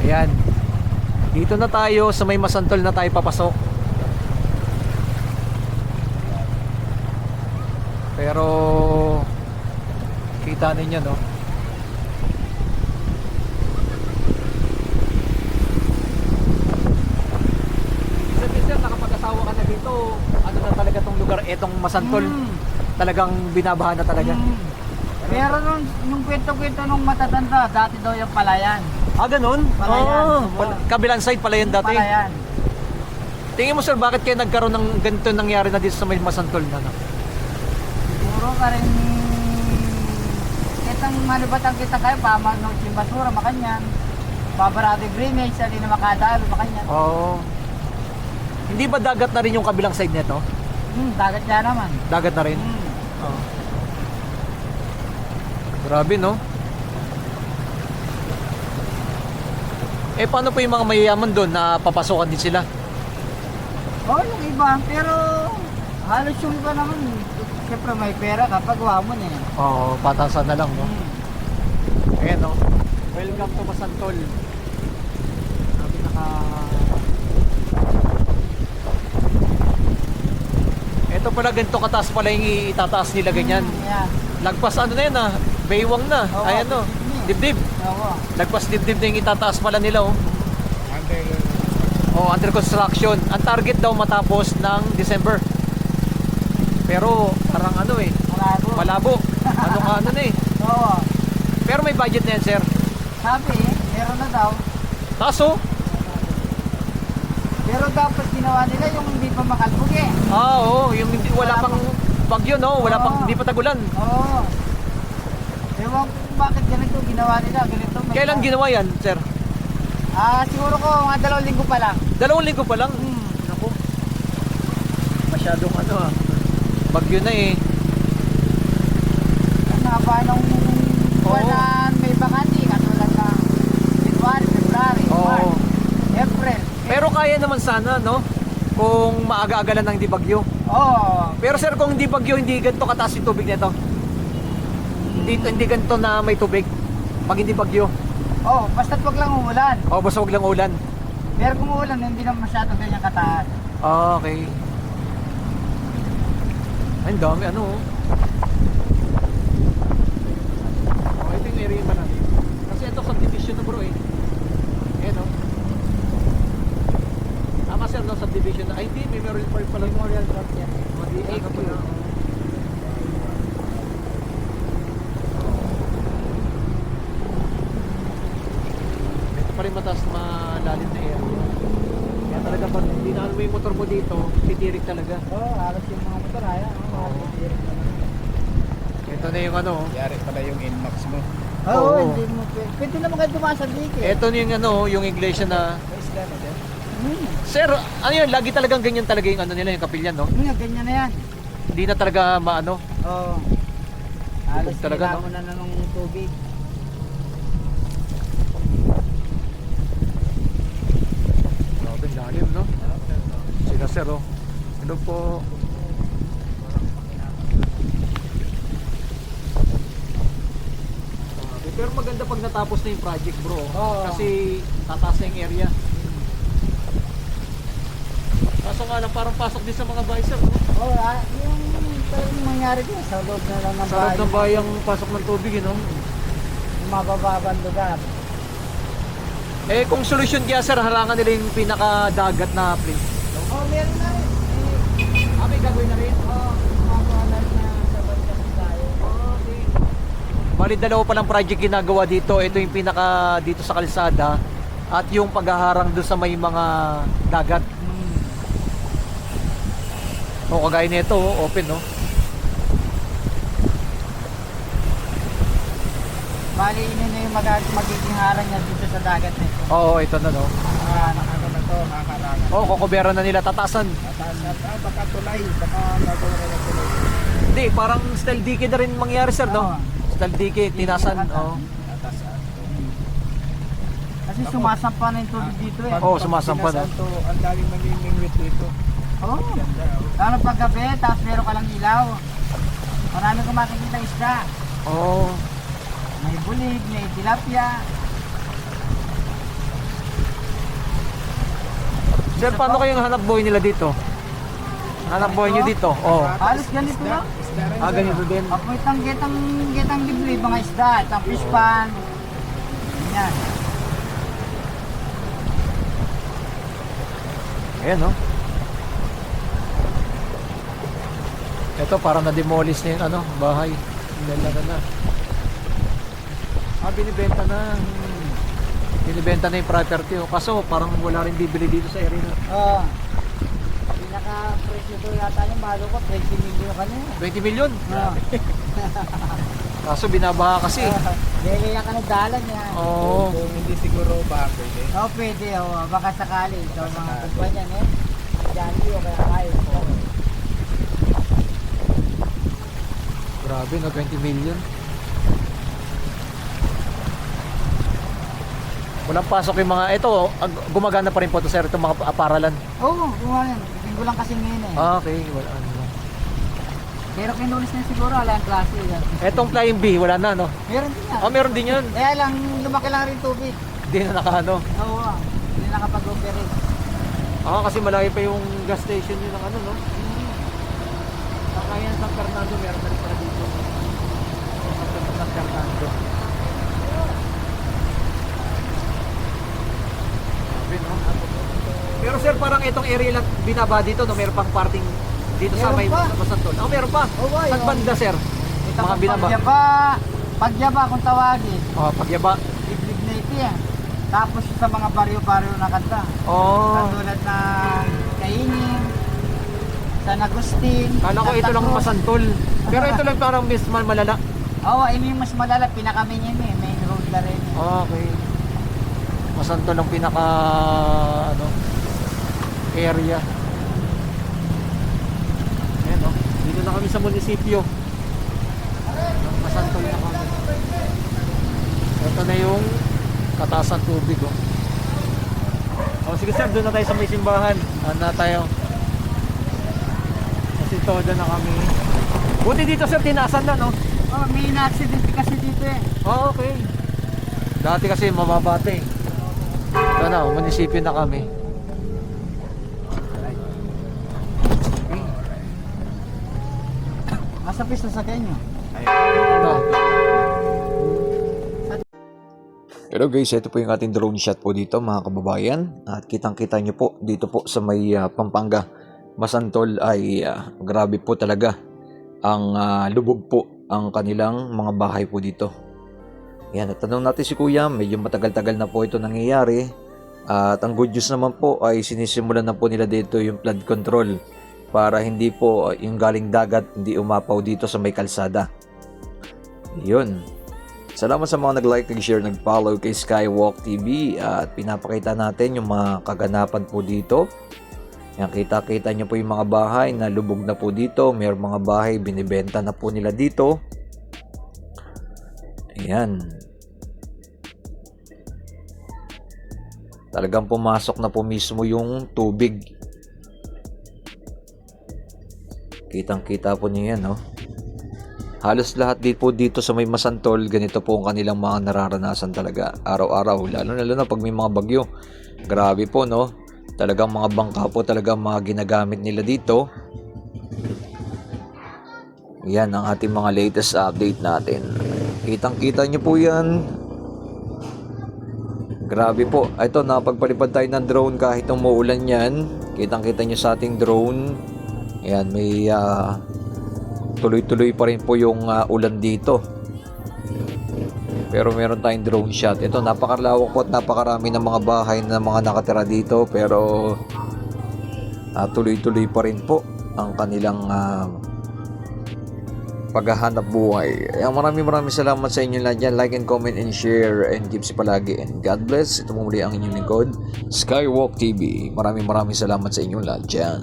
Ayan. Dito na tayo sa may Masantol na tayo papasok. Pero kita ninyo, no? Sir, nakapag-asawa ka na dito. Ano na talaga tong lugar, etong Masantol? Talagang binabaha na talaga. Pero nung kwento-kwento nung matatanda, dati daw yung palayan. Ah, ganun? Palayan. Kabilang side pala yan dati. Palayan. Tingin mo, sir, bakit kaya nagkaroon ng ganito nangyari na dito sa may Masantol na, no? Siguro ka rin kitang manubatang kita kayo, pamag ng basura, makanyan. Babarado drainage, hindi na makadalo, makanyan. Oo. Hindi ba dagat na rin yung kabilang side nito? Dagat niya naman. Dagat na rin? Oo. Grabe, no? Eh, paano po yung mga mayayaman doon na papasokan din sila? Oo, yung iba. Pero halos yung iba naman. Siyempre may pera kapag gawa mo na. Oo, patasan na lang, no? Ayan, no? Welcome to Masantol. Sabi Ito pala, ganito kataas pala yung itataas nila ganyan. Yeah. Lagpas ano na yan, ah? Baywang na. Oo, Ayan, no? Dibdib. Oo. Lagpas dibdib na yung itataas pala nila, oh. Under construction. Ang target daw matapos ng December. Pero parang ano eh, malabo. Ano na eh. Oo. Pero may budget na yan, sir. Sabi, meron na daw. Kaso, Pero dapat ginawa nila yung hindi pa makalbog eh. oo, yung hindi, wala pang bagyo, no? Wala pang, hindi pa tagulan. Oo. Ewan ko kung bakit ganito ginawa nila. Ganito. Kailan ginawa yan, sir? Siguro ko mga 2 linggo pa lang. 2 linggo pa lang. Naku. Masyadong ano ah. Bagyo na eh. Ang haba nung buwan na may bakante. Katulad na January, February, March, April. Pero kaya naman sana, no? Kung maaga-aga lang ng hindi bagyo. Oo. Pero sir, kung hindi bagyo, hindi ganito kataas yung tubig nito. Hindi ganito na may tubig. Pag hindi bagyo. Oo, basta't wag lang umulan. O, basta wag lang ulan. Pero kung umulan, hindi naman masyadong ganyan kataas. Okay. Ay, ang dami, ano oh. Oh, ito yung area pa natin. Kasi ito subdivision na bro eh. Ayan oh. Tama sir, no? Subdivision na. Ay, hindi, Memorial Park pala. Memorial Park yan. Ano po yun? Ito pa rin mataas malalim na area. Kaya talaga pag dinaan mo yung motor mo dito, titirik talaga. Oo, halos yung mga motor haya. Ito na yung ano oh. Yari pala yung Inmax mo. Oo, Oo. hindi mo. Pwede naman kayo dumaan sa dike. Ito na yung ano, yung iglesia na. May isla na din. Sir, ano yun, lagi talagang ganyan talaga yung ano nila, yung kapilyan, no? Ganyan na yan. Hindi na talaga maano. Oo. Halos Talaga, talaga no? mo na ng tubig. Grabe, lalim, no? Sila sir, oh. Ano po? Grabe, pero maganda pag natapos na yung project, bro. Oo. Kasi tataas na yung area. Kaso nga lang, parang pasok din sa mga bahay, sir, no? Oo, yung talagang mangyari din sa loob na lang ng Sa loob ng bahay ang pasok ng tubig, no? Yung mabababang lugar. Eh, kung solusyon kaya, sir, harangan nila yung pinakadagat na place. Oo, meron na rin. May gagawin na rin? Oo, makakalala na sa bandas tayo. Okay. Bali, dalawa palang project ginagawa dito. Ito yung pinaka dito sa kalsada at yung paghaharang doon sa may mga dagat. O, kagaya nito, open, no? Bali, yun na yung magiging harang niya dito sa dagat na ito. Oo, ito na, no? Nakano na to, nakakalangan. Oo, kukubera na nila, tatasan. Baka tulay. Baka nagawa na tulay. Hindi, parang style dike na rin mangyari, sir, no? Oo. Style dike, tinasan, oo. Atasan. Kasi sumasampa na yung tubig dito eh. Oo, sumasampa na. Sinasanto, ang daming mamimingwit dito. Oo. Lalo pag gabi, tapos meron ka lang ilaw. Marami kang makikita isda. Oo. May bulig, may tilapia. Sir, paano kayong hanap buhay nila dito? Hanap buhay nyo dito? Oh. Halos ganito lang. Isda rin, Ah, sir. ganito din. Ako getang libre, mga isda, itang fish pan. Yan. Ayan, no? Ito, parang na-demolish na yung ano, bahay. Nilala na. Ah, binibenta na. Binibenta na yung property. Oh. Kaso, parang wala rin bibili dito sa area na. Oo. Pinaka-presyo to yata yung mahalo ko, 20 million kanina. 20 million. Oo. Kaso, binabaha kasi. Kaya ka nagdalan yan. Oo. Kung hindi siguro ba pwede. Oo, pwede. Oo. Baka sakali. Sa mga kumpanya niya. Jollibee o kaya kayo. Grabe, no? 20 million. Walang pasok yung mga... Ito, gumagana pa rin po ito, sir. Itong mga aparalan. Oo, kuha yan. Linggo lang kasi ngayon eh. Ah, okay. Wala, ano. Pero kinulis na siguro, wala yung klase yan. Etong Flying B, wala na, no? Meron din yan. Ah, meron din yan. Kaya lang, lumaki lang rin tubig. Hindi na nakaano. Oo, hindi nakapag-operate. Ah, kasi malayo pa yung gas station yun ng ano, no? Kaya ng San Fernando, meron na rin pala dito. San Fernando. Grabe, no? Pero sir, parang itong area lang binaba dito, no? Meron pang parting dito sa Meron may pa. Masantol. Ah, meron pa. Oo, ay, Saan oo. banda, sir? Ito Mga kung binaba. pagyaba kung tawagin. Oh, pagyaba. Iblig na ito yan. Tapos sa mga baryo-baryo na kanta. Oh. Katulad ng Kainin, San Agustin, Kala ko ito Santa lang Cruz. Masantol. Pero ito lang parang mismo malala. Oo, ini yung mas malala, pinakamin yun eh. Main road na rin. Eh. Okay. Masantol ang pinaka ano area. Ayan, no? Dito na kami sa munisipyo. Masantol na kami. Ito na yung katasan tubig, oh. Oh, sige sir, doon na tayo sa may simbahan. Ano na tayo? Kasi todo na kami. Buti dito sir, tinasan na, no? Oh, may na-accident kasi dito eh. Oh, okay. Dati kasi mababate. Ito na, munisipyo na kami. Okay. Nasa pista sa kanyo. Ito. Hello guys, ito po yung ating drone shot po dito mga kababayan. At kitang-kita nyo po dito po sa may Pampanga, Masantol ay grabe po talaga ang lubog po ang kanilang mga bahay po dito. Yan, natanong natin si Kuya, medyo matagal-tagal na po ito nangyayari. At ang good news naman po ay sinisimulan na po nila dito yung flood control para hindi po yung galing dagat hindi umapaw dito sa may kalsada. Yun. Salamat sa mga nag-like, nag-share, nag-follow kay Skywalk TV at pinapakita natin yung mga kaganapan po dito. Yan, kita-kita nyo po yung mga bahay na lubog na po dito. Mayroong mga bahay binibenta na po nila dito. Ayan. Talagang pumasok na po mismo yung tubig. Kitang-kita po niyo yan, no? Halos lahat po dito sa may Masantol, ganito po ang kanilang mga nararanasan talaga araw-araw, lalo na pag may mga bagyo. Grabe po, no? Talagang mga bangka po talagang mga ginagamit nila dito. Yan ang ating mga latest update natin. Kitang-kita nyo po yan. Grabe po. Ito, napagpalipad tayo ng drone kahit umuulan yan. Kitang-kita nyo sa ating drone. Yan, may tuloy-tuloy pa rin po yung ulan dito. Pero meron tayong drone shot. Ito, napakalawak po at napakarami ng mga bahay na mga nakatira dito. Pero tuloy-tuloy pa rin po ang kanilang paghahanap buhay. Maraming salamat sa inyo lahat dyan. Like and comment and share and keep si palagi. And God bless. Ito muli ang inyong lingkod, Skywalk TV. Maraming salamat sa inyo lahat dyan.